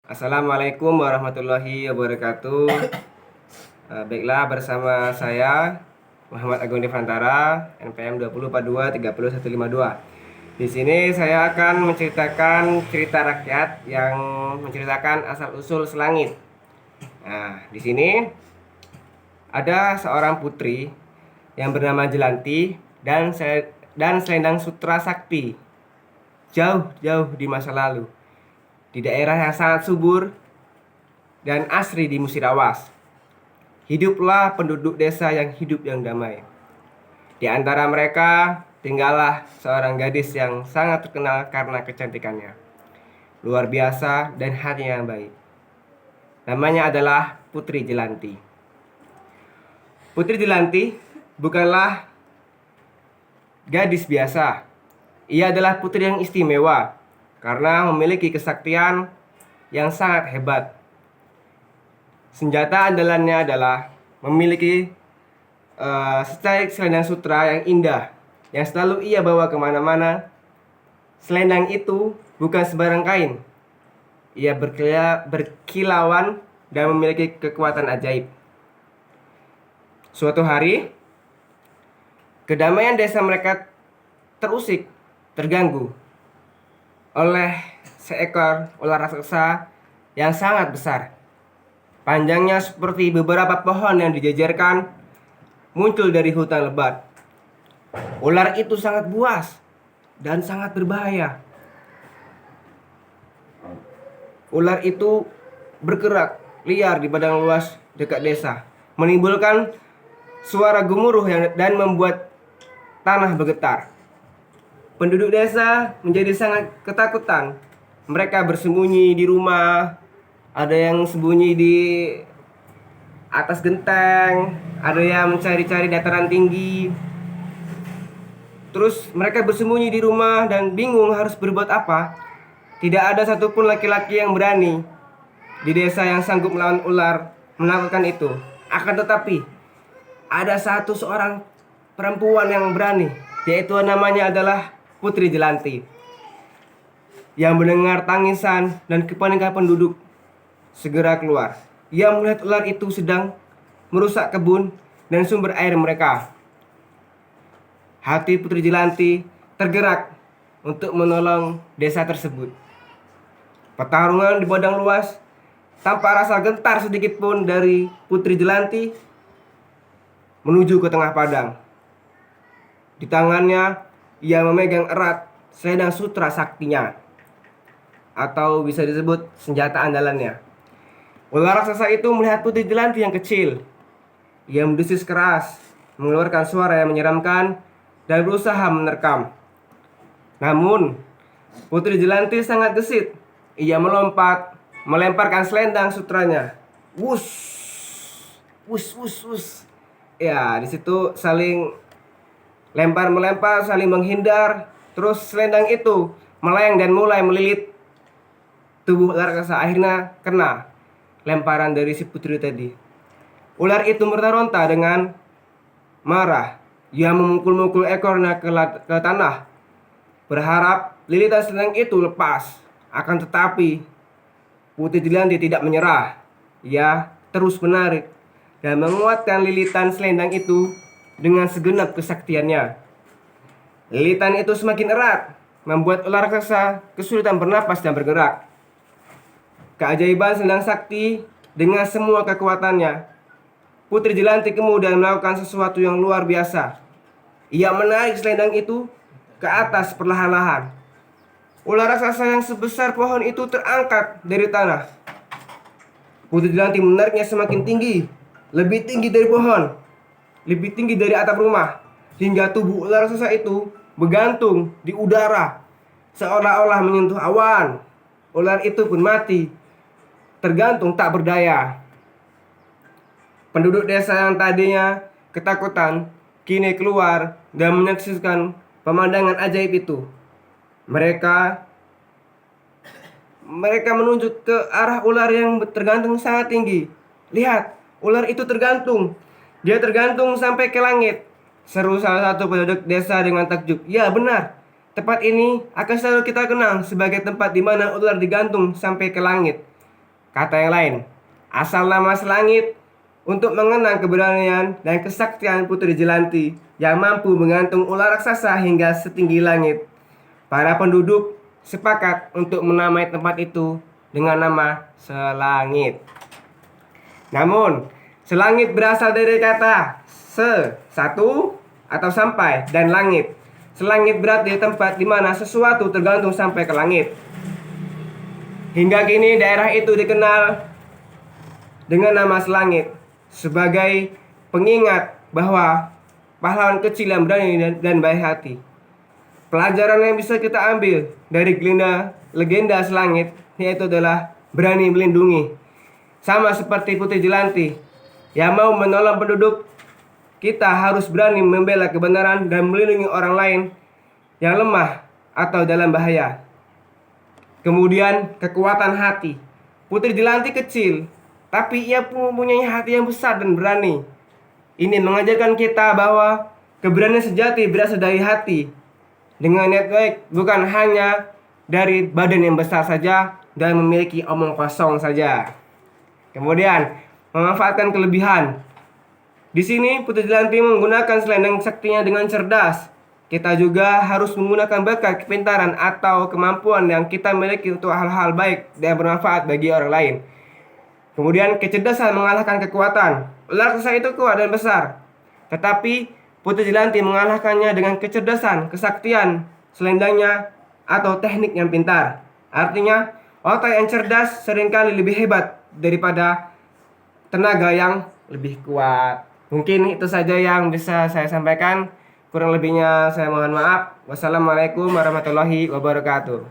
Assalamualaikum warahmatullahi wabarakatuh. Baiklah, bersama saya Muhammad Agung Devantara, NPM 2042 Di sini saya akan menceritakan cerita rakyat yang menceritakan asal-usul selangit. Nah, di sini ada seorang putri yang bernama Jelanti dan selendang sutra sakti jauh-jauh di masa lalu, di daerah yang sangat subur dan asri di Musirawas. Hiduplah penduduk desa yang hidup yang damai. Di antara mereka tinggallah seorang gadis yang sangat terkenal karena kecantikannya, luar biasa dan hatinya yang baik. Namanya adalah Putri Jelanti. Putri Jelanti bukanlah gadis biasa. Ia adalah putri yang istimewa karena memiliki kesaktian yang sangat hebat. Senjata andalannya adalah memiliki secari selendang sutra yang indah, yang selalu ia bawa kemana-mana. Selendang itu bukan sembarang kain. Ia berkilauan dan memiliki kekuatan ajaib. Suatu hari, kedamaian desa mereka terganggu oleh seekor ular raksasa yang sangat besar. Panjangnya seperti beberapa pohon yang dijajarkan muncul dari hutan lebat. Ular itu sangat buas dan sangat berbahaya. Ular itu bergerak liar di padang luas dekat desa, menimbulkan suara gemuruh dan membuat tanah bergetar. Penduduk desa menjadi sangat ketakutan. Mereka bersembunyi di rumah, ada yang sembunyi di atas genteng, ada yang mencari-cari dataran tinggi. Terus mereka bersembunyi di rumah dan bingung harus berbuat apa. Tidak ada satupun laki-laki yang berani di desa yang sanggup melawan ular menakutkan itu. Akan tetapi ada seorang perempuan yang berani, yaitu namanya adalah Putri Jelanti. Yang mendengar tangisan dan kepanikan penduduk, segera keluar. Ia melihat ular itu sedang merusak kebun dan sumber air mereka. Hati Putri Jelanti tergerak untuk menolong desa tersebut. Pertarungan di padang luas tanpa rasa gentar sedikit pun dari Putri Jelanti menuju ke tengah padang. Di tangannya ia memegang erat selendang sutra saktinya, atau bisa disebut senjata andalannya. Ular raksasa itu melihat Putri Jelanti yang kecil. Ia mendesis keras, mengeluarkan suara yang menyeramkan dan berusaha menerkam. Namun, Putri Jelanti sangat gesit. Ia melompat, melemparkan selendang sutranya. Wus, wus, wus, wus. Ya, di situ saling lempar-melempar, saling menghindar. Terus selendang itu melayang dan mulai melilit tubuh ular raksasa. Akhirnya kena lemparan dari si putri tadi. Ular itu meronta dengan marah. Ia memukul-mukul ekornya ke tanah, berharap lilitan selendang itu lepas. Akan tetapi Putri Jelanti tidak menyerah. Ia terus menarik dan menguatkan lilitan selendang itu dengan segenap kesaktiannya. Lilitan itu semakin erat, membuat ular raksasa kesulitan bernapas dan bergerak. Keajaiban selendang sakti dengan semua kekuatannya, Putri Jelanti kemudian melakukan sesuatu yang luar biasa. Ia menarik selendang itu ke atas perlahan-lahan. Ular raksasa yang sebesar pohon itu terangkat dari tanah. Putri Jelanti menariknya semakin tinggi, lebih tinggi dari pohon, lebih tinggi dari atap rumah, hingga tubuh ular raksasa itu bergantung di udara, seolah-olah menyentuh awan. Ular itu pun mati, tergantung tak berdaya. Penduduk desa yang tadinya ketakutan kini keluar dan menyaksikan pemandangan ajaib itu. Mereka menunjuk ke arah ular yang tergantung sangat tinggi. Lihat, ular itu tergantung. Dia tergantung sampai ke langit. Seru salah satu penduduk desa dengan takjub. Ya benar, tempat ini akan selalu kita kenang sebagai tempat di mana ular digantung sampai ke langit. kata yang lain. Asal nama Selangit untuk mengenang keberanian dan kesaktian Putri Jelanti yang mampu menggantung ular raksasa hingga setinggi langit. Para penduduk sepakat untuk menamai tempat itu dengan nama Selangit. Namun, selangit berasal dari kata satu atau sampai, dan langit. Selangit berarti tempat di mana sesuatu tergantung sampai ke langit. Hingga kini daerah itu dikenal dengan nama Selangit sebagai pengingat bahwa pahlawan kecil yang berani dan baik hati. Pelajaran yang bisa kita ambil dari legenda Selangit yaitu adalah berani melindungi. Sama seperti Putri Jelanti yang mau menolong penduduk, kita harus berani membela kebenaran dan melindungi orang lain yang lemah atau dalam bahaya. Kemudian kekuatan hati. Putri Jelanti kecil, tapi ia mempunyai hati yang besar dan berani. Ini mengajarkan kita bahwa keberanian sejati berasal dari hati, dengan niat baik, bukan hanya dari badan yang besar saja dan memiliki omong kosong saja. Kemudian memanfaatkan kelebihan. Di sini Putri Jelanti menggunakan selendang saktinya dengan cerdas. Kita juga harus menggunakan bakat, kepintaran, atau kemampuan yang kita miliki untuk hal-hal baik dan bermanfaat bagi orang lain. Kemudian kecerdasan mengalahkan kekuatan. Ular raksasa itu kuat dan besar, tetapi Putri Jelanti mengalahkannya dengan kecerdasan, kesaktian, selendangnya, atau teknik yang pintar. Artinya, otak yang cerdas seringkali lebih hebat daripada tenaga yang lebih kuat. Mungkin itu saja yang bisa saya sampaikan. Kurang lebihnya saya mohon maaf. Wassalamualaikum warahmatullahi wabarakatuh.